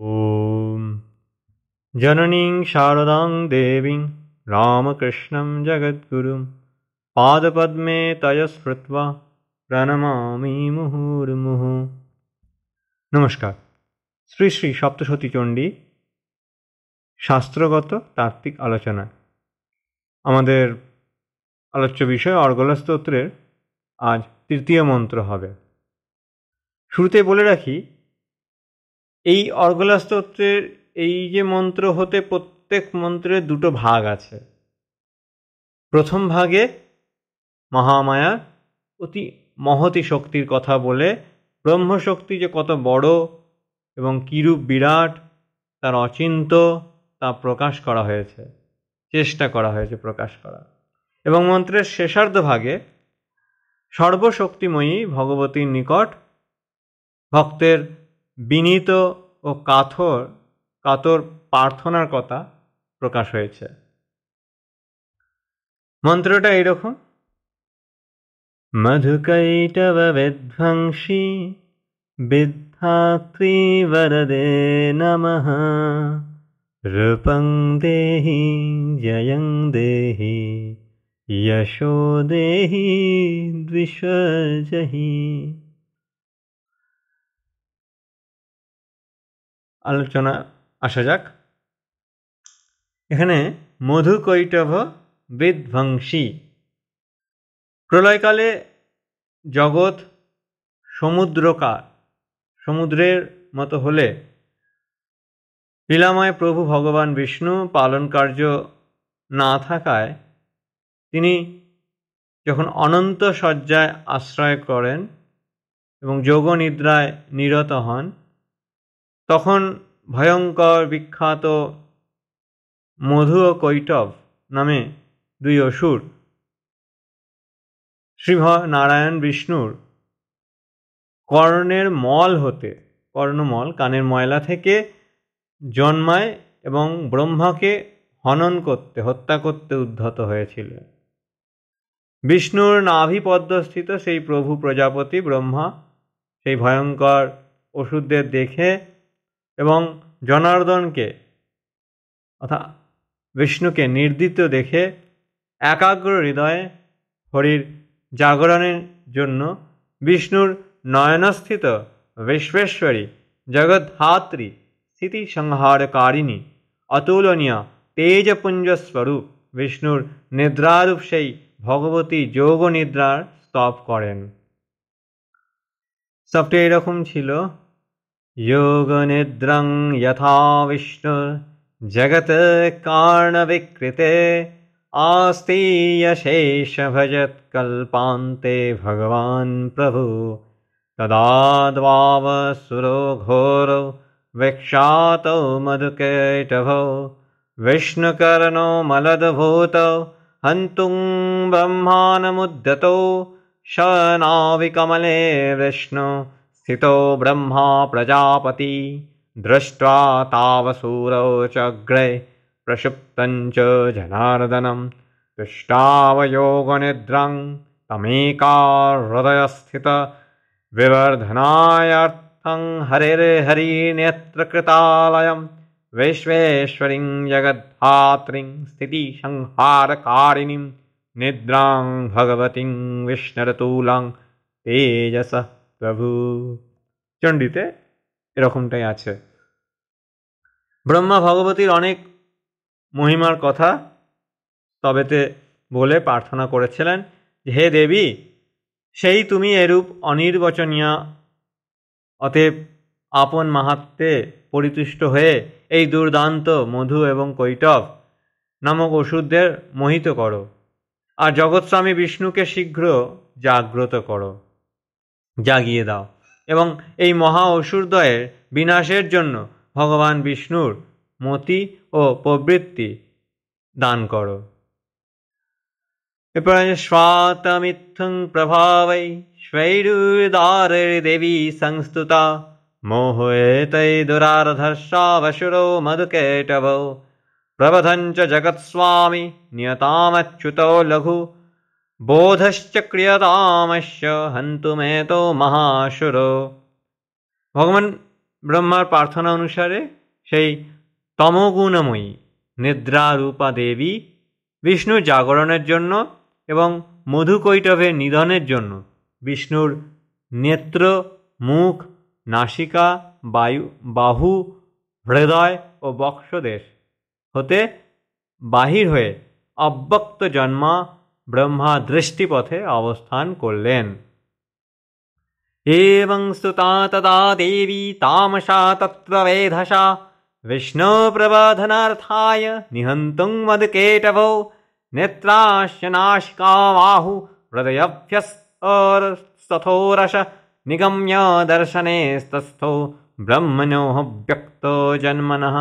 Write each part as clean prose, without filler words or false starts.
ॐ जननीं शारदां देवीं रामकृष्णं जगद्गुरुं पादपद्मे तया स्मृत्वा প্রণমামি মুহুর্মুহু। নমস্কার। শ্রী শ্রী সপ্তশতী চণ্ডী শাস্ত্রগত তাত্ত্বিক আলোচনা। আমাদের আলোচ্য বিষয় অর্গলা স্তোত্রের আজ তৃতীয় মন্ত্র হবে। শুরুতে বলে রাখি, এই অর্গলা স্তোত্রের এই যে মন্ত্র হতে প্রত্যেক মন্ত্রের দুটো ভাগ আছে। প্রথম ভাগে মহামায়ার অতি মহতী শক্তির কথা বলে ব্রহ্মশক্তি যে কত বড় এবং কিরূপ বিরাট তার অচিন্ত তা প্রকাশ করা হয়েছে, চেষ্টা করা হয়েছে প্রকাশ করা। এবং মন্ত্রের শেষার্ধ ভাগে সর্বশক্তিময়ী ভগবতীর নিকট ভক্তের বিনীত ও কাতর প্রার্থনার কথা প্রকাশ হয়েছে। মন্ত্রটা এইরকম: মধুকৈটব বিধ্বংসী বিদ্ধাত্রী বরদে নমঃ, রূপং দেহি জয়ং দেহি যশো দেহি দ্বিষজহি। আলোচনা আসা যাক। এখানে মধুকৈটভ বিধ্বংসী, প্রলয়কালে জগৎ সমুদ্রের মতো হলে লীলাময় প্রভু ভগবান বিষ্ণু পালন কার্য না থাকায় তিনি যখন অনন্ত শয্যায় আশ্রয় করেন এবং যোগ নিদ্রায় নিরত হন, তখন ভয়ঙ্কর বিখ্যাত মধু ও কৈটভ নামে দুই অসুর শ্রী নারায়ণ বিষ্ণুর কর্ণমল কানের ময়লা থেকে জন্মায় এবং ব্রহ্মাকে হত্যা করতে উদ্ধত হয়েছিল। বিষ্ণুর নাভিপদ্মস্থিত সেই প্রভু প্রজাপতি ব্রহ্মা সেই ভয়ঙ্কর অসুরদের দেখে এবং জনার্দনকে অর্থাৎ বিষ্ণুকে নির্দিত দেখে একাগ্র হৃদয়ে হরির জাগরণের জন্য বিষ্ণুর নয়নস্থিত বিশ্বেশ্বরী জগদ্ধাত্রী স্থিতি সংহারকারিণী অতুলনীয় তেজপুঞ্জস্বরূপ বিষ্ণুর নিদ্রারূপ সেই ভগবতী যোগ নিদ্রার স্তব করেন। স্তবটি এরকম ছিল: যোগ নিদ্রাং যথা বিষ্ণু জগৎ কারণ বিকৃতে আস্তীয় শেষ ভজত কল্পান্তে ভগবান প্রভু, তদাদ্ভাবসুরো ঘোরো বিখ্যাতো মধুকৈটভো বিষ্ণুকর্ণো মলদ্ভূতো হন্তুং ব্রহ্মানমুদ্যতো স নাভিকমলে বিষ্ণু স্থিতো ব্রহ্মা প্রজাপতি, দৃष्ट्वा तावसूरौ चग्रे प्रक्षिप्तं च जनार्दनं तुष्टावयोगनिद्रां तमेकाहृदयस्थित विवर्धनायार्थं हरिर्हरिनेत्रकृतालयं विश्वेश्वरीं जगद्धात्रीं स्थितिसंहारकारिणीं निद्रां भगवतीं विष्णुरतुलां तेजस प्रभु। চণ্ডীতে এরকমটাই আছে। ব্রহ্মা ভগবতীর অনেক মহিমার কথা তবেতে বলে প্রার্থনা করেছিলেন, হে দেবী, সেই তুমি এরূপ অনির্বচনীয়, অতএব আপন মাহাত্ম্যে পরিতুষ্ট হয়ে এই দুর্দান্ত মধু এবং কৈটভ নামক অসুরদের মোহিত করো, আর জগৎস্বামী বিষ্ণুকে শীঘ্র জাগ্রত করো, জাগিয়ে দাও এবং এই মহা অসুরদ্বয়ের বিনাশের জন্য ভগবান বিষ্ণুর মতি ও প্রবৃত্তি দান করো। এরপর স্বাতমিত্থং প্রভাবৈ স্বৈরুদারৈর্দেবী সংস্তুতা মোহয়েতৈ দুরার্ধর্ষাবসুরো মধুকৈটভো প্রবধঞ্চ জগৎস্বামী নিয়তামচ্যুতো লঘু বোধশ্চ ক্রিয়তামস্য হন্তুমেতো মহাসুরো। ভগবান ব্রহ্মার প্রার্থনা অনুসারে সেই তমগুণময়ী নিদ্রারূপা দেবী বিষ্ণুর জাগরণের জন্য এবং মধুকৈটভের নিধনের জন্য বিষ্ণুর নেত্র, মুখ, নাসিকা, বাহু, হৃদয় ও বক্ষদেশ হতে বাহির হয়ে অব্যক্ত জন্মা ব্রহ্মা দৃষ্টিপথে অবস্থান করলেন। एवं स्तुता तदा देवी तामसा तत्त्ववेधसा विष्णुप्रबोधनार्थाय निहन्तुं मधुकैटभौ नेत्राश्च नासिका बाहु हृदयभ्यस्तथोरस निगम्य दर्शनेस्तस्थो ब्रह्मणो व्यक्तो जन्मनः।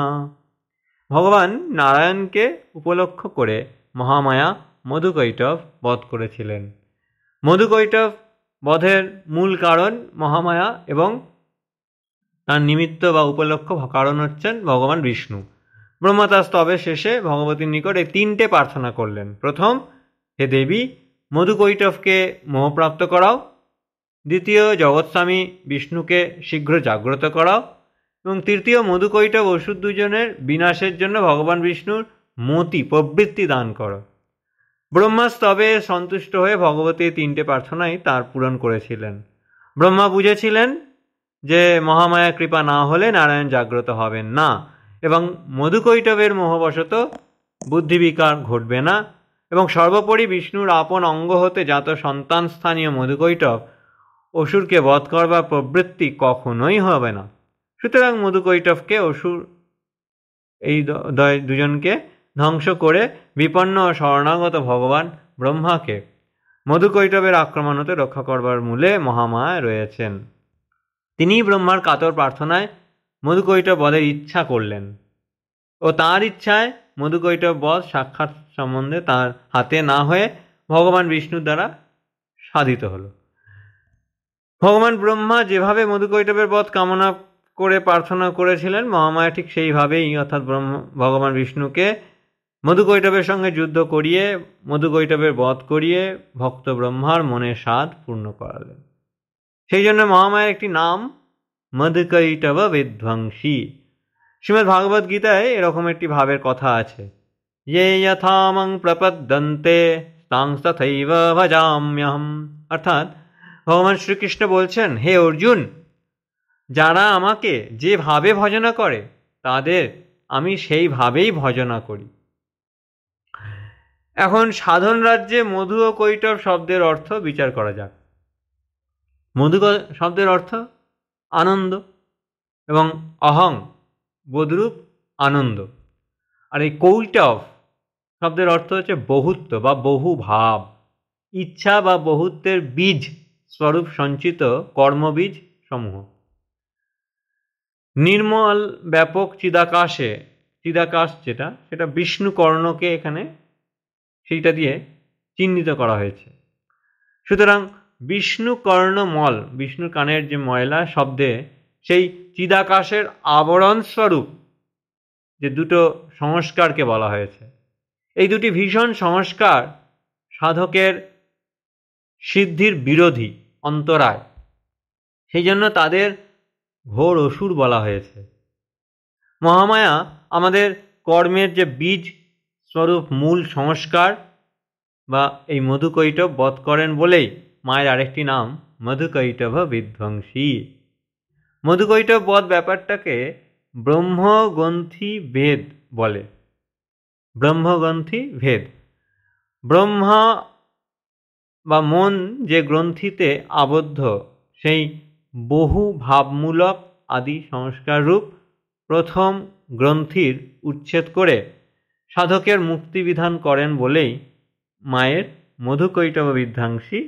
ভগবান নারায়ণকে উপলক্ষ করে মহামায়া মধুকৈটভ বধ করেছিলেন। মধুকৈটভ বধের মূল কারণ মহামায়া এবং তার নিমিত্ত বা উপলক্ষ কারণ হচ্ছেন ভগবান বিষ্ণু। ব্রহ্মা তার স্তবের শেষে ভগবতীর নিকট এই তিনটে প্রার্থনা করলেন। প্রথম, হে দেবী, মধুকৈটভকে মোহপ্রাপ্ত করাও। দ্বিতীয়, জগৎস্বামী বিষ্ণুকে শীঘ্র জাগ্রত করাও। এবং তৃতীয়, মধুকৈটভ অসুর দুজনের বিনাশের জন্য ভগবান বিষ্ণুর মতি প্রবৃত্তি দান করো। ব্রহ্মা স্তবে সন্তুষ্ট হয়ে ভগবতী তিনটে প্রার্থনাই তার পূরণ করেছিলেন। ব্রহ্মা বুঝেছিলেন যে মহামায়া কৃপা না হলে নারায়ণ জাগ্রত হবেন না এবং মধুকৈটভের মোহবশত বুদ্ধিবিকার ঘটবে না এবং সর্বোপরি বিষ্ণুর আপন অঙ্গ হতে জাত সন্তান স্থানীয় মধুকৈটভ অসুরকে বধ করবার প্রবৃত্তি কখনোই হবে না। সুতরাং মধুকৈটভকে অসুর এই দুজনকে ধ্বংস করে বিপন্ন ও শরণাগত ভগবান ব্রহ্মাকে মধুকৈটভের আক্রমণ হতে রক্ষা করবার মূলে মহামায়া রয়েছেন। তিনি ব্রহ্মার কাতর প্রার্থনায় মধুকৈটভ বধের ইচ্ছা করলেন ও তাঁর ইচ্ছায় মধুকৈটভ বধ সাক্ষাৎ সম্বন্ধে তাঁর হাতে না হয়ে ভগবান বিষ্ণুর দ্বারা সাধিত হল। ভগবান ব্রহ্মা যেভাবে মধুকৈটভের বধ কামনা করে প্রার্থনা করেছিলেন, মহামায়া ঠিক সেইভাবেই অর্থাৎ ভগবান বিষ্ণুকে মধুকৈটভের সঙ্গে যুদ্ধ করিয়ে মধুকৈটভের বধ করিয়ে ভক্ত ব্রহ্মার মনের স্বাদ পূর্ণ করালেন। সেই জন্য মহামায়ার একটি নাম মধুকৈটভ বিধ্বংসী। শ্রীমদ্ ভাগবত গীতায় এরকম একটি ভাবের কথা আছে, ये यथा मं प्रपद्यन्ते तांस्तथैव भजाम्यहम्। অর্থাৎ ভগবান শ্রীকৃষ্ণ বলছেন, হে অর্জুন, যারা আমাকে যেভাবে ভজনা করে তাদের আমি সেইভাবেই ভজনা করি। এখন সাধন রাজ্যে মধু ও কৈটভ শব্দের অর্থ বিচার করা যাক। মধু শব্দের অর্থ আনন্দ এবং অহং বোধরূপ আনন্দ, আর এই কৈটভ শব্দের অর্থ হচ্ছে বহুত্ব বা বহু ভাব, ইচ্ছা বা বহুত্বের বীজ স্বরূপ সঞ্চিত কর্মবীজ সমূহ। নির্মল ব্যাপক চিদাকাশ সেটা বিষ্ণু কর্ণকে এখানে সেইটা দিয়ে চিহ্নিত করা হয়েছে। সুতরাং বিষ্ণু কর্ণমল, বিষ্ণুর কানের যে ময়লা শব্দে সেই চিদাকাশের আবরণ স্বরূপ যে দুটো সংস্কারকে বলা হয়েছে। এই দুটি ভীষণ সংস্কার সাধকের সিদ্ধির বিরোধী, অন্তরায়, সেই জন্য তাদের ঘোর অসুর বলা হয়েছে। মহামায়া আমাদের কর্মের যে বীজ স্বরূপ মূল সংস্কার বা এই মধুকৈটভ বধ করেন বলেই মায়ের আরেকটি নাম মধুকৈটভ বিধ্বংসী। মধুকৈটভ বধ ব্যাপারটাকে ব্রহ্মগ্রন্থি ভেদ বলে। ব্রহ্মগ্রন্থি ভেদ, ব্রহ্মা বা মন যে গ্রন্থিতে আবদ্ধ, সেই বহু ভাবমূলক আদি সংস্কার রূপ প্রথম গ্রন্থির উচ্ছেদ করে সাধকের মুক্তি বিধান করেন বলেই মায়ের মধুকৈটভ বিধ্বংসী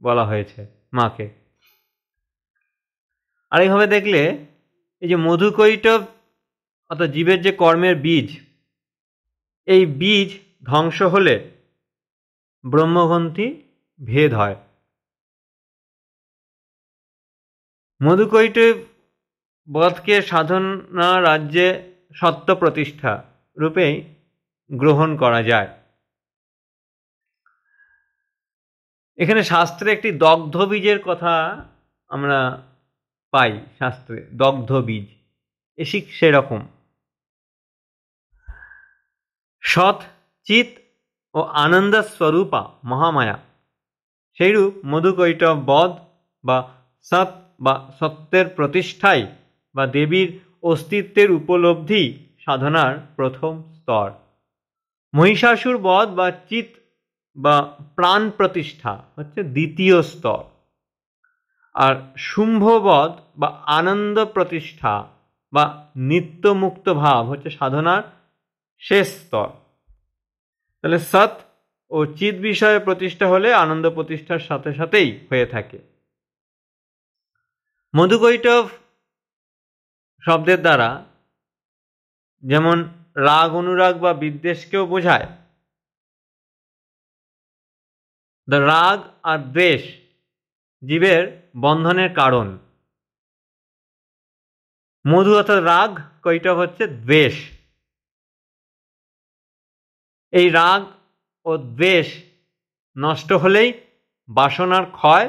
বলা হয়েছে মাকে। আর এইভাবে দেখলে এই যে মধুকৈটভ অর্থাৎ জীবের যে কর্মের বীজ, এই বীজ ধ্বংস হলে ব্রহ্মগ্রন্থি ভেদ হয়। মধুকৈটভ বধকে সাধনা রাজ্যে সত্য প্রতিষ্ঠা রূপেই গ্রহণ করা যায়। এখানে শাস্ত্রে একটি দগ্ধ বীজের কথা আমরা পাই শাস্ত্রে, দগ্ধ বীজ, এসিক সেরকম। সৎ, চিত ও আনন্দ স্বরূপা মহামায়া, সেইরূপ মধুকৈটব বধ বা সৎ বা সত্যের প্রতিষ্ঠাই বা দেবীর অস্তিত্বের উপলব্ধি সাধনার প্রথম স্তর। মহিষাসুর বধ বা চিত বা প্রাণ প্রতিষ্ঠা হচ্ছে দ্বিতীয় স্তর। আর শুম্ভবধ বা আনন্দ প্রতিষ্ঠা বা নিত্যমুক্ত ভাব হচ্ছে সাধনার শেষ স্তর। তাহলে সৎ ও চিৎ বিষয়ে প্রতিষ্ঠা হলে আনন্দ প্রতিষ্ঠার সাথে সাথেই হয়ে থাকে। মধুকৈটব শব্দের দ্বারা যেমন রাগ, অনুরাগ বা বিদ্বেষকেও বোঝায়। রাগ আর দ্বেষ জীবের বন্ধনের কারণ। মধু অর্থাৎ রাগ, কৈটব হচ্ছে দ্বেষ। এই রাগ ও দ্বেষ নষ্ট হলেই বাসনার ক্ষয়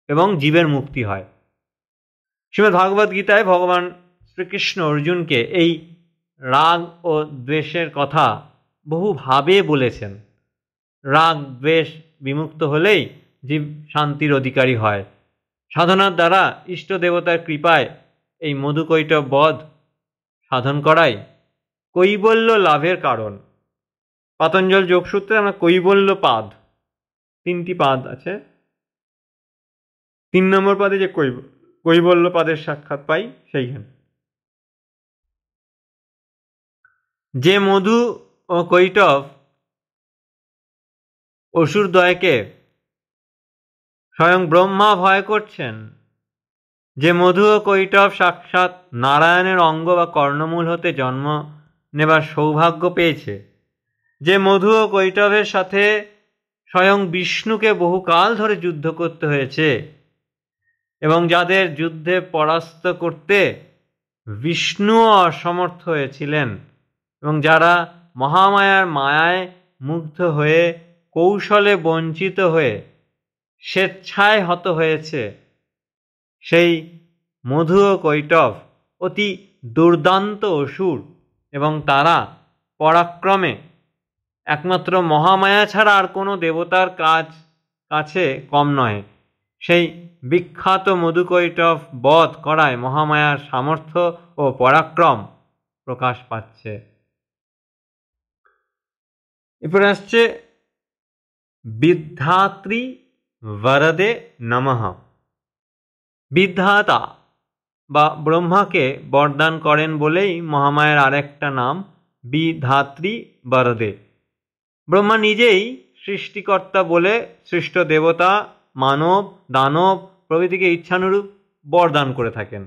এবং জীবের মুক্তি হয়। শ্রীমদ্ ভাগবত গীতায় ভগবান শ্রীকৃষ্ণ অর্জুনকে এই রাগ ও দ্বেষের কথা বহুভাবে বলেছেন। রাগ দ্বেষ বিমুক্ত হলেই জীব শান্তির অধিকারী হয়। সাধনার দ্বারা ইষ্ট দেবতার কৃপায় এই মধুকৈটব বধ সাধন করাই কৈবল্য লাভের কারণ। পাতঞ্জল যোগসূত্রে আমরা কৈবল্য পাদ, 3টি পাদ আছে, 3 নম্বর পাদে যে কৈবল্য পাদের সাক্ষাৎ পাই সেইখানে। যে মধু ও কৈটব অসুরদ্বয়কে স্বয়ং ব্রহ্মা ভয় করছেন, যে মধু ও কৈটব সাক্ষাৎ নারায়ণের অঙ্গ বা কর্ণমূল হতে জন্ম নেবার সৌভাগ্য পেয়েছে, যে মধু ও কৈটবের সাথে স্বয়ং বিষ্ণুকে বহুকাল ধরে যুদ্ধ করতে হয়েছে এবং যাদের যুদ্ধে পরাস্ত করতে বিষ্ণুও অসমর্থ হয়েছিলেন এবং যারা মহামায়ার মায়ায় মুগ্ধ হয়ে কৌশলে বঞ্চিত হয়ে স্বেচ্ছায় হত হয়েছে, সেই মধু ও কৈটব অতি দুর্দান্ত অসুর এবং তারা পরাক্রমে একমাত্র মহামায়া ছাড়া আর কোনো দেবতার কাছে কম নয়। সেই বিখ্যাত মধুকৈটব বধ করায় মহামায়ার সামর্থ্য ও পরাক্রম প্রকাশ পাচ্ছে। এরপরে আসছে বিদ্ধাত্রী বরদে নমঃ। বিধাতা বা ব্রহ্মাকে বরদান করেন বলেই মহামায়ার আরেকটা নাম বিধাত্রী বরদে। ব্রহ্মা নিজেই সৃষ্টিকর্তা বলে সৃষ্ট দেবতা, মানব, দানব প্রভৃতিকে ইচ্ছানুরূপ বরদান করে থাকেন।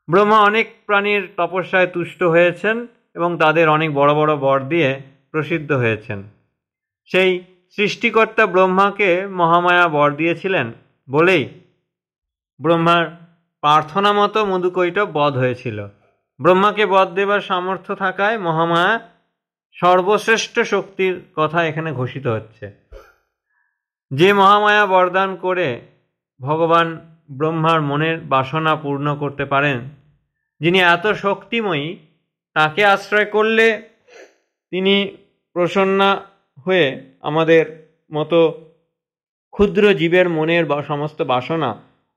ব্রহ্মা অনেক প্রাণীর তপস্যায় তুষ্ট হয়েছেন এবং তাদের অনেক বড় বড় বর দিয়ে প্রসিদ্ধ হয়েছেন। সেই সৃষ্টিকর্তা ব্রহ্মাকে মহামায়া বর দিয়েছিলেন বলেই ব্রহ্মার প্রার্থনা মতো মধুকৈটব বধ হয়েছিল। ব্রহ্মাকে বধ দেবার সামর্থ্য থাকায় মহামায়া সর্বশ্রেষ্ঠ শক্তির কথা এখানে ঘোষিত হচ্ছে। যে মহামায়া বরদান করে ভগবান ব্রহ্মার মনের বাসনা পূর্ণ করতে পারেন, যিনি এত শক্তিময়ী, তাকে আশ্রয় করলে তিনি প্রসন্না হয়ে আমাদের মতো ক্ষুদ্র জীবের মনের বা সমস্ত বাসনা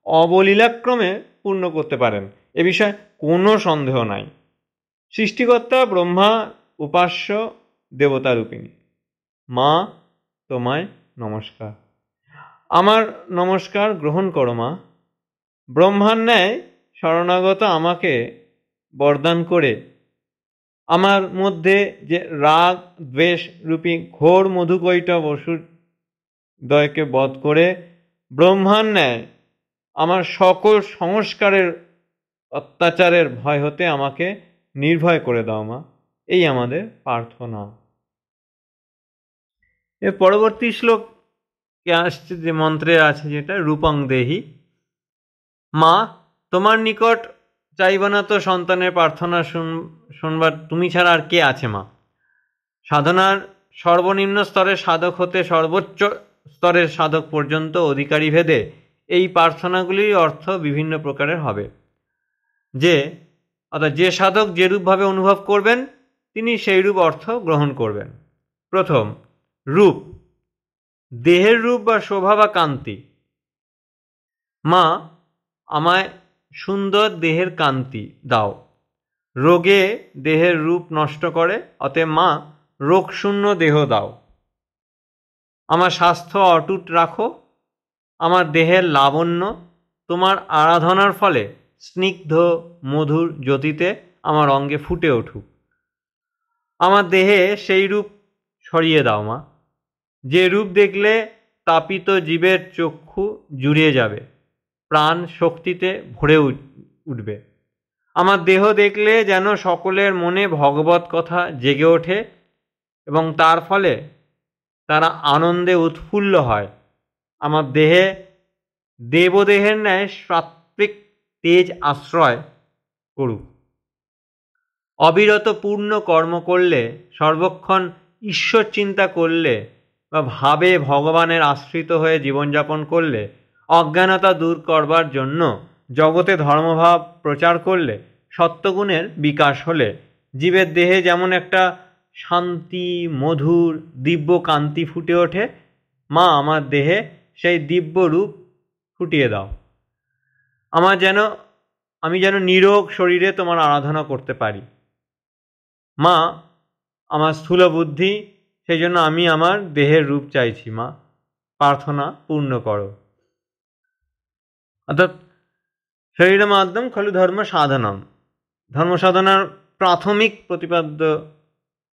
অবলীলাক্রমে পূর্ণ করতে পারেন, এ বিষয়ে কোনো সন্দেহ নাই। সৃষ্টিকর্তা ব্রহ্মা উপাস্য দেবতারূপিণী। মা, তোমায় নমস্কার। আমার নমস্কার গ্রহণ করো মা। ব্রহ্মার ন্যায় শরণাগত আমাকে বরদান করে আমার মধ্যে যে রাগ দ্বেষ রূপী ঘোর মধুকৈটব অসুর দয়কে বধ করে ব্রহ্মার ন্যায় আমার সকল সংস্কারের অত্যাচারের ভয় হতে আমাকে নির্ভয় করে দাও মা, এই আমাদের প্রার্থনা। এর পরবর্তী শ্লোকে আসছে যে মন্ত্রে আছে, যেটা রূপং দেহি। মা, তোমার নিকট চাইব না তো সন্তানের প্রার্থনা শুনবার, তুমি ছাড়া আর কে আছে মা? সাধনার সর্বনিম্ন স্তরের সাধক হতে সর্বোচ্চ স্তরের সাধক পর্যন্ত অধিকারী ভেদে এই প্রার্থনাগুলির অর্থ বিভিন্ন প্রকারের হবে। অর্থাৎ যে সাধক যেরূপভাবে অনুভব করবেন তিনি সেইরূপ অর্থ গ্রহণ করবেন। প্রথম, রূপ, দেহের রূপ বা শোভা বা কান্তি। মা, আমায় সুন্দর দেহের কান্তি দাও। রোগে দেহের রূপ নষ্ট করে, অতএব মা রোগশূন্য দেহ দাও। আমার স্বাস্থ্য অটুট রাখো, আমার দেহের লাবণ্য তোমার আরাধনার ফলে স্নিগ্ধ মধুর জ্যোতিতে আমার অঙ্গে ফুটে উঠুক। আমার দেহে সেই রূপ ছড়িয়ে দাও মা, যে রূপ দেখলে তাপিত জীবের চক্ষু জুড়িয়ে যাবে, প্রাণ শক্তিতে ভরে উঠবে। আমার দেহ দেখলে যেন সকলের মনে ভগবত কথা জেগে ওঠে এবং তার ফলে তারা আনন্দে উৎফুল্ল হয়। আমার দেহে দেবদেহের ন্যায় সাত্ত্বিক তেজ আশ্রয় করুক। অবিরত পূর্ণ কর্ম করলে, সর্বক্ষণ ঈশ্বর চিন্তা করলে বা ভাবে ভগবানের আশ্রিত হয়ে জীবনযাপন করলে, অজ্ঞানতা দূর করবার জন্য জগতে ধর্মভাব প্রচার করলে, সত্যগুণের বিকাশ হলে জীবের দেহে যেমন একটা শান্তি মধুর দিব্য কান্তি ফুটে ওঠে, মা আমার দেহে সেই দিব্য রূপ ফুটিয়ে দাও। আমি যেন নিরোগ শরীরে তোমার আরাধনা করতে পারি। মা, আমার স্থূল বুদ্ধি, সেই জন্য আমি আমার দেহের রূপ চাইছি। মা, প্রার্থনা পূর্ণ করো। অর্থাৎ শরীরের মাধ্যম খলু ধর্ম সাধনম, ধর্ম সাধনার প্রাথমিক প্রতিপাদ্য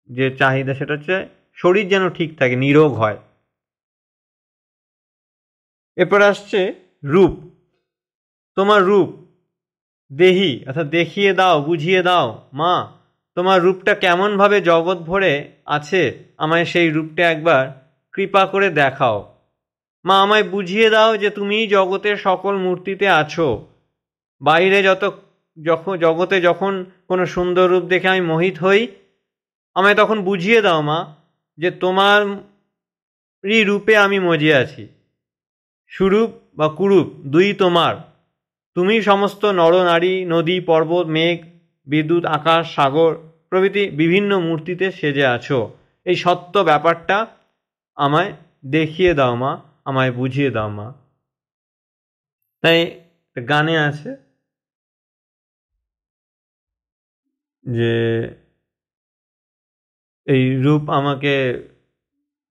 যে চাহিদা সেটা হচ্ছে শরীর যেন ঠিক থাকে, নিরোগ হয়। এরপর আসছে রূপ। তোমার রূপ দেহি, অর্থাৎ দেখিয়ে দাও, বুঝিয়ে দাও। মা, তোমার রূপটা কেমনভাবে জগৎ ভরে আছে, আমায় সেই রূপটা একবার কৃপা করে দেখাও। মা, আমায় বুঝিয়ে দাও যে তুমিই জগতের সকল মূর্তিতে আছো। বাইরে জগতে যখন কোনো সুন্দর রূপ দেখে আমি মোহিত হই, আমায় তখন বুঝিয়ে দাও মা যে তোমারই রূপে আমি মজিয়ে আছি। সুরূপ বা কুরূপ দুই তোমার। তুমি সমস্ত নরনারী, নদী, পর্বত, মেঘ, বিদ্যুৎ, আকাশ, সাগর প্রভৃতি বিভিন্ন মূর্তিতে সেজে আছো। এই সত্য ব্যাপারটা আমায় দেখিয়ে দাও মা, আমায় বুঝিয়ে দাও মা। তাই গানে আছে যে এই রূপ আমাকে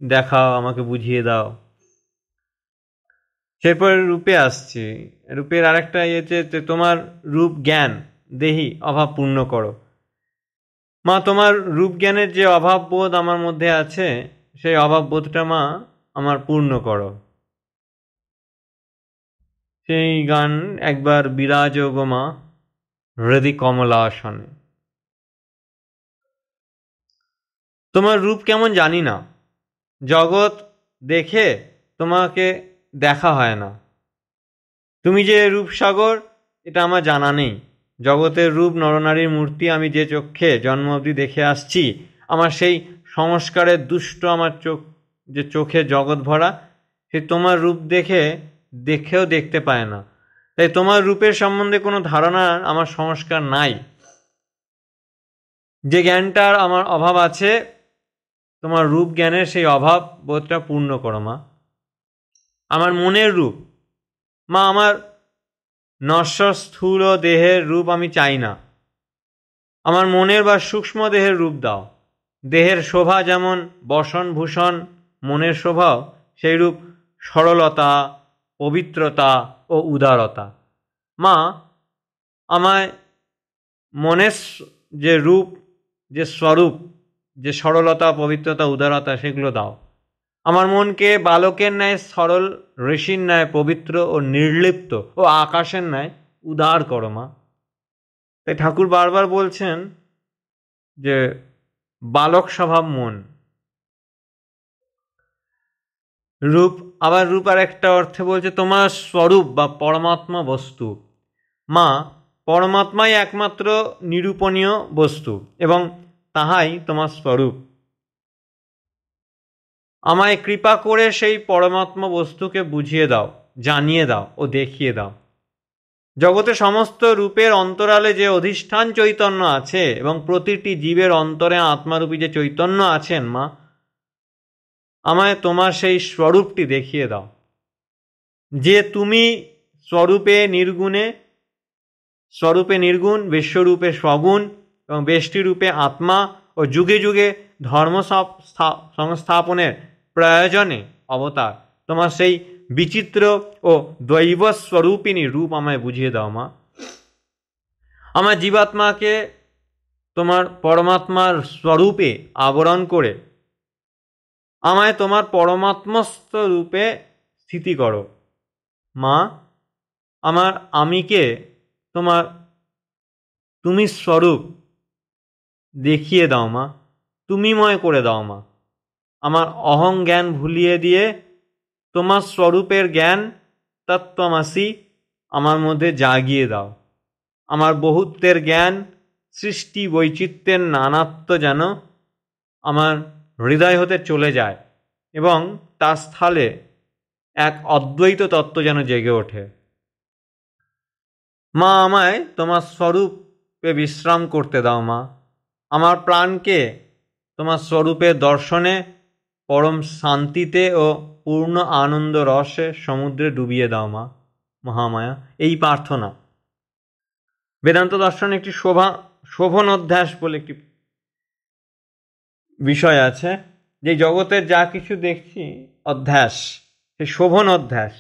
দেখাও, আমাকে বুঝিয়ে দাও। সেরপর রূপে আসছি। রূপের আরেকটা ইয়েছে যে তোমার রূপ জ্ঞান দেহি অভাব পূর্ণ করো। মা, তোমার রূপ জ্ঞানের যে অভাব বোধ আমার মধ্যে আছে, সেই অভাব বোধটা মা আমার পূর্ণ করো। সেই গান একবার বিরাজ গো মা হৃদি কমলাসনে। তোমার রূপ কেমন জানি না, জগৎ দেখে তোমাকে দেখা হয় না। তুমি যে রূপসাগর এটা আমার জানা নেই। জগতের রূপ নরনারীর মূর্তি আমি যে চক্ষে জন্ম অবধি দেখে আসছি, আমার সেই সংস্কারের দুষ্ট আমার যে চোখে জগৎ ভরা, সে তোমার রূপ দেখেও দেখতে পায় না। তাই তোমার রূপের সম্বন্ধে কোনো ধারণার আমার সংস্কার নাই। যে জ্ঞানটার আমার অভাব আছে, তোমার রূপ জ্ঞানের সেই অভাব বোধটা পূর্ণ করো মা। আমার মনের রূপ, মা আমার নশ্বর স্থূল দেহের রূপ আমি চাই না। আমার মনের বা সূক্ষ্ম দেহের রূপ দাও। দেহের শোভা যেমন বসন ভূষণ, মনের শোভাও সেই রূপ সরলতা, পবিত্রতা ও উদারতা। মা, আমায় মনের যে রূপ, যে স্বরূপ, যে সরলতা, পবিত্রতা, উদারতা সেগুলো দাও। আমার মনকে বালকের ন্যায় সরল, ঋষির ন্যায় পবিত্র ও নির্লিপ্ত ও আকাশের ন্যায় উদার করো মা। তাই ঠাকুর বারবার বলছেন যে বালক স্বভাব মন। রূপ, আবার রূপ আর একটা অর্থে বলছে তোমার স্বরূপ বা পরমাত্মা বস্তু। মা, পরমাত্মাই একমাত্র নিরূপণীয় বস্তু এবং তাহাই তোমার স্বরূপ। আমায় কৃপা করে সেই পরমাত্মা বস্তুকে বুঝিয়ে দাও। জানিয়ে দাও ও দেখিয়ে দাও। জগতে সমস্ত রূপের অন্তরালে যে অধিষ্ঠান চৈতন্য আছে এবং প্রতিটি জীবের অন্তরে আত্মারূপী যে চৈতন্য আছেন মা, আমায় তোমার সেই স্বরূপটি দেখিয়ে দাও, যে তুমি স্বরূপে নির্গুণ, বিশ্বরূপে সগুণ এবং বেষ্টিরূপে আত্মা ও যুগে যুগে ধর্ম সংস্থাপনের প্রয়োজনে অবতার। তোমার সেই বিচিত্র ও দৈবস্বরূপিণী রূপ আমায় বুঝিয়ে দাও মা। আমার জীবাত্মাকে তোমার পরমাত্মার স্বরূপে আবরণ করে আমায় তোমার পরমাত্মস্থ রূপে স্থিতি করো মা। আমার আমিকে তুমি স্বরূপ দেখিয়ে দাও মা, তুমিময় করে দাও মা। আমার অহং জ্ঞান ভুলিয়ে দিয়ে তোমার স্বরূপের জ্ঞান তত্ত্বমসি আমার মধ্যে জাগিয়ে দাও। আমার বহুত্বের জ্ঞান, সৃষ্টি বৈচিত্র্যের নানাত্ব যেন আমার হৃদয় হতে চলে যায় এবং তার স্থলে এক অদ্বৈত তত্ত্ব যেন জেগে ওঠে। মা, আমায় তোমার স্বরূপে বিশ্রাম করতে দাও মা। আমার প্রাণকে তোমার স্বরূপের দর্শনে পরম শান্তিতে ও পূর্ণ আনন্দ রসে সমুদ্রে ডুবিয়ে দাও মা। মহামায়া, এই প্রার্থনা। বেদান্ত দর্শনে একটি শোভন অধ্যাস বলে একটি বিষয় আছে, যে জগতের যা কিছু দেখছি অধ্যাস, সেই শোভন অধ্যাস,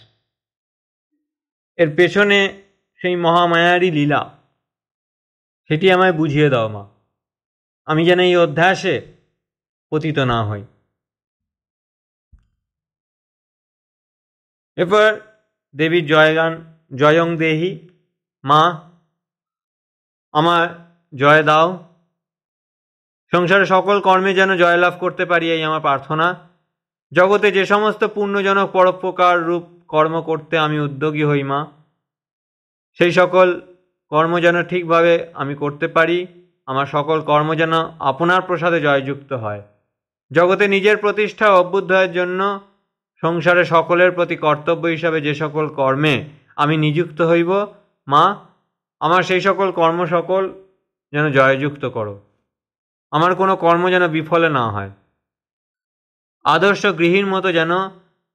এর পেছনে সেই মহামায়ারই লীলা, সেটি আমায় বুঝিয়ে দাও মা। আমি যেন এই অধ্যাসে পতিত না হই। এরপর দেবীর জয়গান, জয়ং দেহি। মা, আমার জয় দাও। সংসারে সকল কর্মে যেন জয়লাভ করতে পারি, এই আমার প্রার্থনা। জগতে যে সমস্ত পুণ্যজনক পরোপকার রূপ কর্ম করতে আমি উদ্যোগী হই মা, সেই সকল কর্ম যেন ঠিকভাবে আমি করতে পারি। আমার সকল কর্ম যেন আপনার প্রসাদে জয়যুক্ত হয়। জগতে নিজের প্রতিষ্ঠা অভ্যুদয়ের জন্য সংসারে সকলের প্রতি কর্তব্য হিসাবে যে সকল কর্মে আমি নিযুক্ত হইব মা, আমার সেই সকল কর্ম সকল যেন জয়যুক্ত করো। আমার কোনো কর্ম যেন বিফলে না হয়। আদর্শ গৃহীর মতো যেন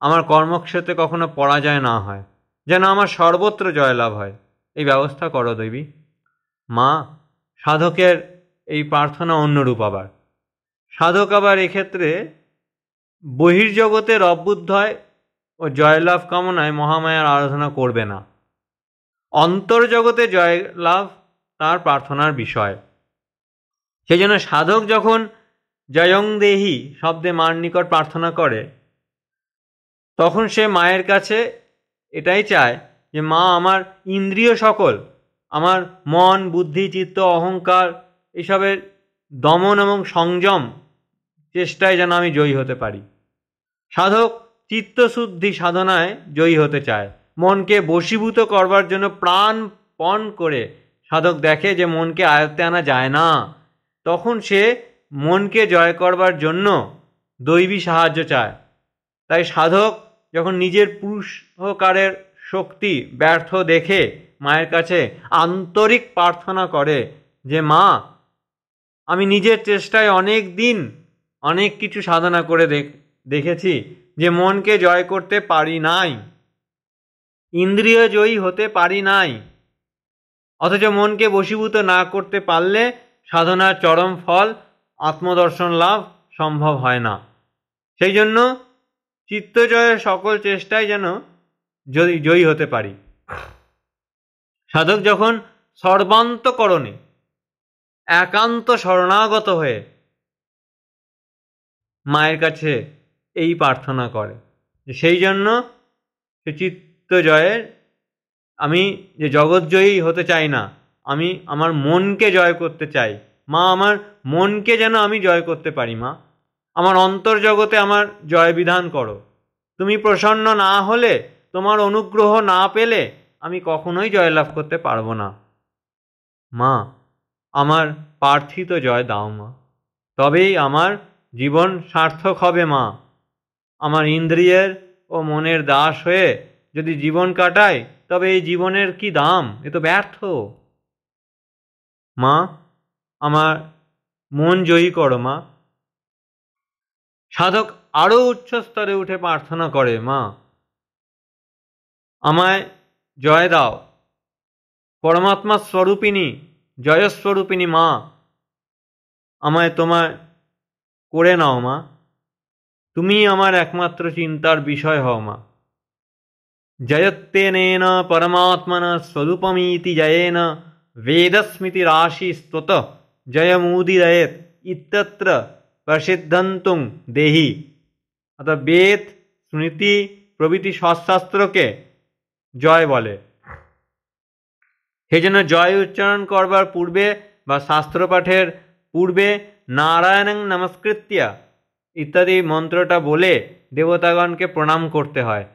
আমার কর্মক্ষেত্রে কখনো পরাজয় না হয়, যেন আমার সর্বত্র জয়লাভ হয়, এই ব্যবস্থা করো দেবী। মা, সাধকের এই প্রার্থনা অন্যরূপ। আবার সাধক আবার এক্ষেত্রে বহির্জগতের অভ্যুদয় ও জয়লাভ কামনায় মহামায়ার আরাধনা করবে না। অন্তর্জগতে জয়লাভ তার প্রার্থনার বিষয়। সেই জন্য সাধক যখন জয়ং দেহি শব্দে মার নিকট প্রার্থনা করে, তখন সে মায়ের কাছে এটাই চায় যে মা, আমার ইন্দ্রিয় সকল, আমার মন, বুদ্ধি, চিত্ত, অহংকার, এসবের দমন এবং সংযম চেষ্টায় যেন আমি জয়ী হতে পারি। সাধক চিত্তশুদ্ধি সাধনায় জয়ী হতে চায়। মনকে বশীভূত করবার জন্য প্রাণপণ করে সাধক দেখে যে মনকে আয়ত্তে আনা যায় না, তখন সে মনকে জয় করবার জন্য দৈবী সাহায্য চায়। তাই সাধক যখন নিজের পুরুষকারের শক্তি ব্যর্থ দেখে মায়ের কাছে আন্তরিক প্রার্থনা করে যে মা, আমি নিজের চেষ্টায় অনেক দিন অনেক কিছু সাধনা করে দেখেছি যে মনকে জয় করতে পারি নাই, ইন্দ্রিয় জয়ী হতে পারি নাই, অথচ মনকে বশীভূত না করতে পারলে সাধনার চরম ফল আত্মদর্শন লাভ সম্ভব হয় না। সেই জন্য চিত্তজয়ের সকল চেষ্টায় যেন জয়ী হতে পারি। সাধক যখন সর্বান্তকরণে একান্ত শরণাগত হয়ে মায়ের কাছে এই প্রার্থনা করে, সেই জন্য সে চিত্তজয়ের, আমি যে জগৎজয়ী হতে চাই না, আমি আমার মনকে জয় করতে চাই। মা, আমার মনকে যেন আমি জয় করতে পারি। মা, আমার অন্তর্জগতে আমার জয় বিধান করো। তুমি প্রসন্ন না হলে, তোমার অনুগ্রহ না পেলে আমি কখনোই জয়লাভ করতে পারবো না। মা, আমার প্রার্থিত জয় দাও মা, তবেই আমার জীবন সার্থক হবে মা। আমার ইন্দ্রিয়ের ও মনের দাস হয়ে যদি জীবন কাটায় তবে এই জীবনের কি দাম? এ তো ব্যর্থ। মা, আমার মন জয়ী করো মা। সাধক আরো উচ্চ স্তরে উঠে প্রার্থনা করে, মা আমায় জয় দাও। পরমাত্মা স্বরূপিণী, জয়স্বরূপিণী মা, আমায় তোমায় করে নাও মা। তুমি আমার একমাত্র চিন্তার বিষয় হও মা। জয়ত্যেনেন পরমাত্মনা স্বরূপমিতি জয়েন বেদস্মৃতি রাশি স্তত জয়মুদিরয়েত ইত্যত্র প্রসিদ্ধন্তুং দেহি। অর্থাৎ বেদ, স্মৃতি প্রভৃতি সৎশাস্ত্রকে জয় বলে। সেই জন্য জয় উচ্চারণ করবার পূর্বে বা শাস্ত্র পাঠের পূর্বে নারায়ণং নমস্কৃত্য ইত্যাদি মন্ত্রটা বলে দেবতাগণকে প্রণাম করতে হয়।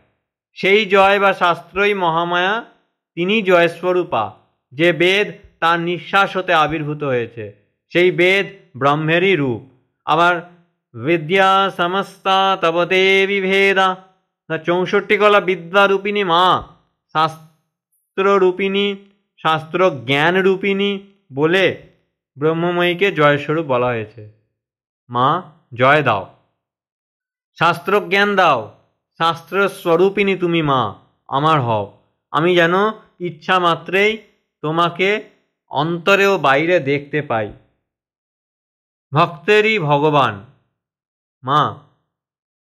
সেই জয় বা শাস্ত্রই মহামায়া, তিনি জয়স্বরূপা। যে বেদ তার নিঃশ্বাস হতে আবির্ভূত হয়েছে, সেই বেদ ব্রহ্মেরই রূপ। আবার বিদ্যা সমস্তা তবতে বিভেদা, 64 কলা বিদ্যারূপিণী মা, শাস্ত্ররূপিণী, শাস্ত্র জ্ঞান রূপিণী বলে ব্রহ্মময়ীকে জয়স্বরূপ বলা হয়েছে। মা জয় দাও, শাস্ত্র জ্ঞান দাও, শাস্ত্র স্বরূপিণী তুমি মা আমার হও। আমি যেন ইচ্ছা মাত্রেই তোমাকে অন্তরে ও বাইরে দেখতে পাই। ভক্তেরই ভগবান মা,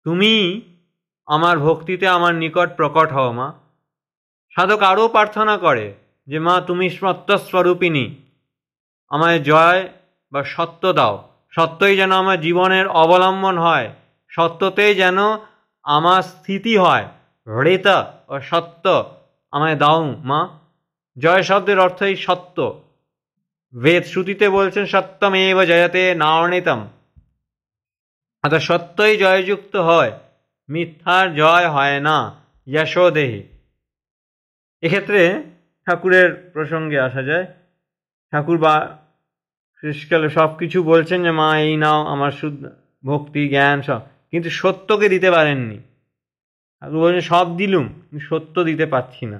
তুমি আমার ভক্তিতে আমার নিকট প্রকট হও মা। সাধক আরও প্রার্থনা করে যে মা তুমি সত্যস্বরূপিণী, আমায় জয় বা সত্য দাও। সত্যই যেন আমার জীবনের অবলম্বন হয়, সত্যতেই যেন আমার স্থিতি হয়। হৃতা ও সত্য আমায় দাও মা। জয় শব্দের অর্থই সত্য। বেদ শ্রুতিতে বলছেন সত্যমেব জয়তে নার্ণিতম, অর্থাৎ সত্যই জয়যুক্ত হয়, মিথ্যার জয় হয় না। যশোদেহি। এক্ষেত্রে ঠাকুরের প্রসঙ্গে আসা যায়। ঠাকুর বা শেষকালে সব কিছু বলছেন যে মা এই নাও আমার শুদ্ধ ভক্তি জ্ঞান সব, কিন্তু সত্যকে দিতে পারেননি। ঠাকুর বলছেন সব দিলুম, সত্য দিতে পারছি না।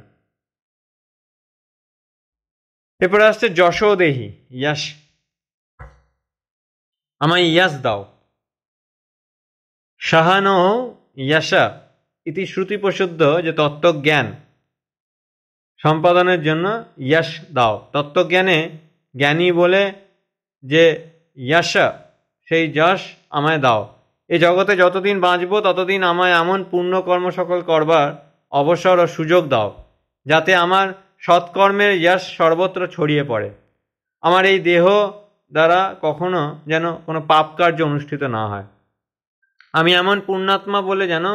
এরপরে আসছে যশোদেহি, ইয়াস, আমায় ইয়াস দাও। সাহান ইয়াসা ইতি শ্রুতি প্রসিদ্ধ, যে তত্ত্বজ্ঞান সম্পাদনের জন্য ইয়াস দাও। তত্ত্বজ্ঞানে জ্ঞানী বলে যে ইয়াস, সেই যশ আমায় দাও। এ জগতে যতদিন বাঁচব ততদিন আমায় এমন পুণ্যকর্ম সকল করবার অবসর ও সুযোগ দাও, যাতে আমার সৎকর্মের যশ সর্বত্র ছড়িয়ে পড়ে। আমার এই দেহ দ্বারা কখনো যেন কোনো পাপ কার্য অনুষ্ঠিত না হয়। আমি এমন পুণ্যাত্মা বলে যেন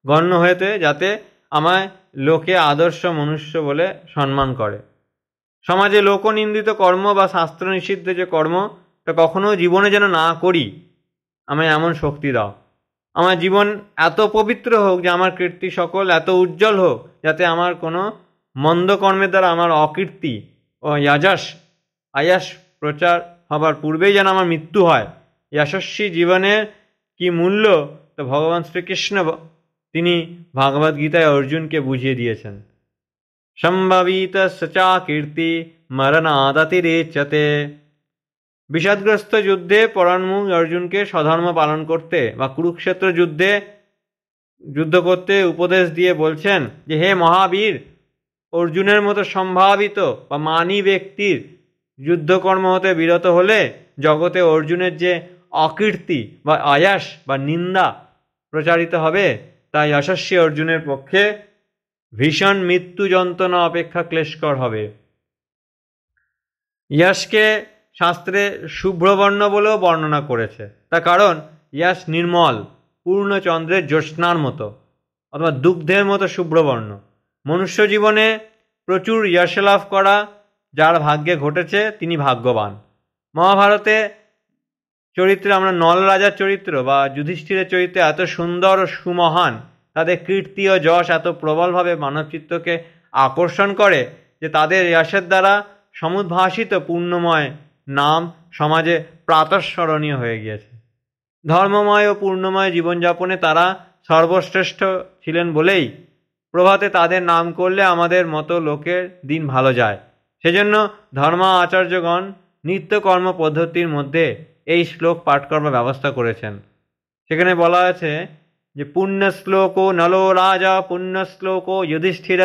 গণ্য হয়েতে, যাতে আমায় লোকে আদর্শ মনুষ্য বলে সম্মান করে। সমাজে লোকনিন্দিত কর্ম বা শাস্ত্র নিষিদ্ধ যে কর্ম, তা কখনো জীবনে যেন না করি। আমায় এমন শক্তি দাও। আমার জীবন এত পবিত্র হোক যে আমার কীর্তি সকল এত উজ্জ্বল হোক, যাতে আমার কোনো মন্দ কর্মের দ্বারা আমার অকীর্তি ও আয়াস প্রচার হবার পূর্বেই যেন আমার মৃত্যু হয়। যশস্বী জীবনের কি মূল্য, তো ভগবান শ্রীকৃষ্ণ তিনি ভাগবত গীতায় অর্জুনকে বুঝিয়ে দিয়েছেন। সম্ভাবিত সচা কীর্তি মরণাদাতিরেচ্যতে। বিষাদগ্রস্ত যুদ্ধে পরাণমুখ অর্জুনকে স্বধর্ম পালন করতে বা কুরুক্ষেত্র যুদ্ধ করতে উপদেশ দিয়ে বলছেন যে হে মহাবীর, অর্জুনের মতো সম্ভাবিত বা মানী ব্যক্তির যুদ্ধকর্ম হতে বিরত হলে জগতে অর্জুনের যে অকীর্তি বা আয়াস বা নিন্দা প্রচারিত হবে, তাই যশস্বী অর্জুনের পক্ষে ভীষণ মৃত্যু যন্ত্রণা অপেক্ষা ক্লেশকর হবে। যশকে শাস্ত্রে শুভ্রবর্ণ বলেও বর্ণনা করেছে। তার কারণ যশ নির্মল, পূর্ণচন্দ্রের জ্যোৎস্নার মতো অথবা দুগ্ধের মতো শুভ্রবর্ণ। মনুষ্য জীবনে প্রচুর যশ লাভ করা যার ভাগ্যে ঘটেছে তিনি ভাগ্যবান। মহাভারতে চরিত্রে আমরা নল রাজার চরিত্র বা যুধিষ্ঠিরের চরিত্রে এত সুন্দর ও সুমহান, তাদের কীর্তি ও যশ এত প্রবলভাবে মানবচিত্তকে আকর্ষণ করে যে তাদের যশের দ্বারা সমুদ্ভাসিত পূর্ণময় নাম সমাজে প্রাতঃস্মরণীয় হয়ে গিয়েছে। ধর্মময় ও পূর্ণময় জীবনযাপনে তারা সর্বশ্রেষ্ঠ ছিলেন বলেই প্রভাতে তাদের নাম করলে আমাদের মতো লোকের দিন ভালো যায়। সেজন্য ধর্মাচার্যগণ নিত্যকর্ম পদ্ধতির মধ্যে এই শ্লোক পাঠ করবার ব্যবস্থা করেছেন। সেখানে বলা আছে যে পুণ্যশ্লোকো নলো রাজা পুণ্যশ্লোকো যুধিষ্ঠির।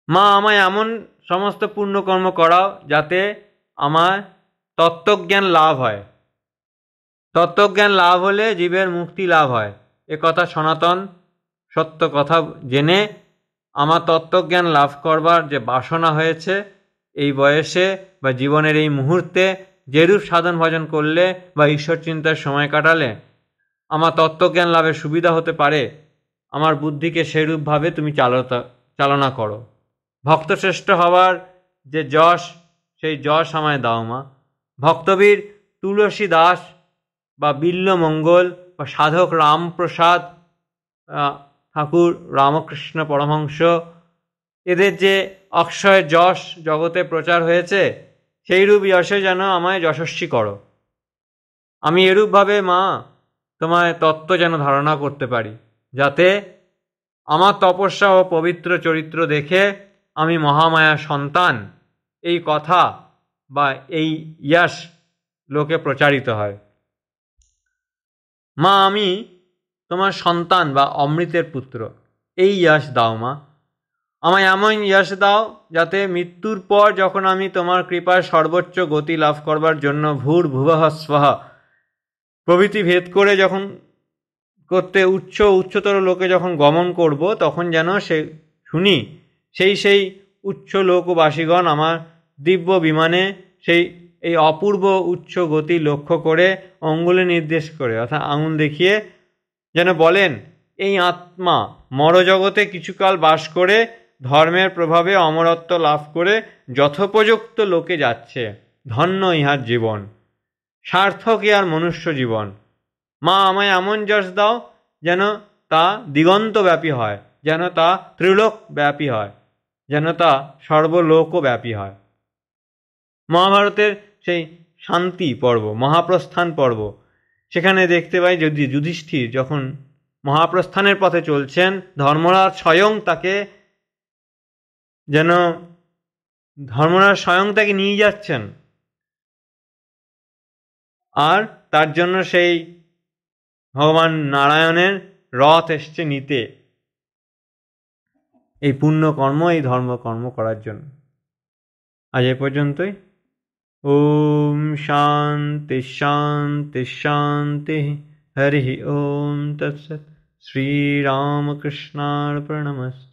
মা আমায় এমন সমস্ত পুণ্যকর্ম করাও যাতে আমার তত্ত্বজ্ঞান লাভ হয়। তত্ত্বজ্ঞান লাভ হলে জীবের মুক্তি লাভ হয়, এ কথা সনাতন সত্য কথা জেনে আমার তত্ত্বজ্ঞান লাভ করবার যে বাসনা হয়েছে, এই বয়সে বা জীবনের এই মুহূর্তে যেরূপ সাধন ভজন করলে বা ঈশ্বর চিন্তার সময় কাটালে আমার তত্ত্বজ্ঞান লাভের সুবিধা হতে পারে, আমার বুদ্ধিকে সেরূপভাবে তুমি চালনা করো। ভক্তশ্রেষ্ঠ হওয়ার যে যশ, সেই যশ আমায় দাও মা। ভক্তবীর তুলসী দাস বা বিল্লমঙ্গল বা সাধক রামপ্রসাদ ঠাকুর, রামকৃষ্ণ পরমহংস, এদের যে অক্ষয় যশ জগতে প্রচার হয়েছে, সেইরূপ যশে যেন আমায় যশস্বী করো। আমি এরূপভাবে মা তোমায় তত্ত্ব যেন ধারণা করতে পারি, যাতে আমার তপস্যা ও পবিত্র চরিত্র দেখে আমি মহামায়া সন্তান এই কথা বা এই যশ লোকে প্রচারিত হয়। মা আমি তোমার সন্তান বা অমৃতের পুত্র, এই যশ দাও মা। আমায় এমন যশ দাও যাতে মৃত্যুর পর যখন আমি তোমার কৃপায় সর্বোচ্চ গতি লাভ করবার জন্য ভূর্ভুবঃ স্বঃ প্রভৃতি ভেদ করে যখন করতে উচ্চতর লোকে যখন গমন করব, তখন যেন শুনি সেই উচ্চ লোকবাসীগণ আমার দিব্য বিমানে এই অপূর্ব উচ্চ গতি লক্ষ্য করে অঙ্গুলি নির্দেশ করে অর্থাৎ আঙুল দেখিয়ে যেন বলেন, এই আত্মা মরজগতে কিছুকাল বাস করে ধর্মের প্রভাবে অমরত্ব লাভ করে যথোপযুক্ত লোকে যাচ্ছে। ধন্য ইহার জীবন, সার্থক ইহার মনুষ্য জীবন। মা আমায় এমন যশ দাও যেন তা দিগন্তব্যাপী হয়, যেন তা ত্রিলোক ব্যাপী হয়, যেন তা সর্বলোকব্যাপী হয়। মহাভারতের সেই শান্তি পর্ব, মহাপ্রস্থান পর্ব, সেখানে দেখতে পাই যদি যুধিষ্ঠির যখন মহাপ্রস্থানের পথে চলছেন, ধর্মরাজ স্বয়ং তাকে নিয়ে যাচ্ছেন, আর তার জন্য সেই ভগবান নারায়ণের রথ এসছে নিতে এই পুণ্যকর্ম, এই ধর্মকর্ম করার জন্য। আজ এ পর্যন্তই। ওম শান্তি শান্তি শান্তি। হরি ওম তৎসৎ। শ্রীরামকৃষ্ণার্পণমস্তু।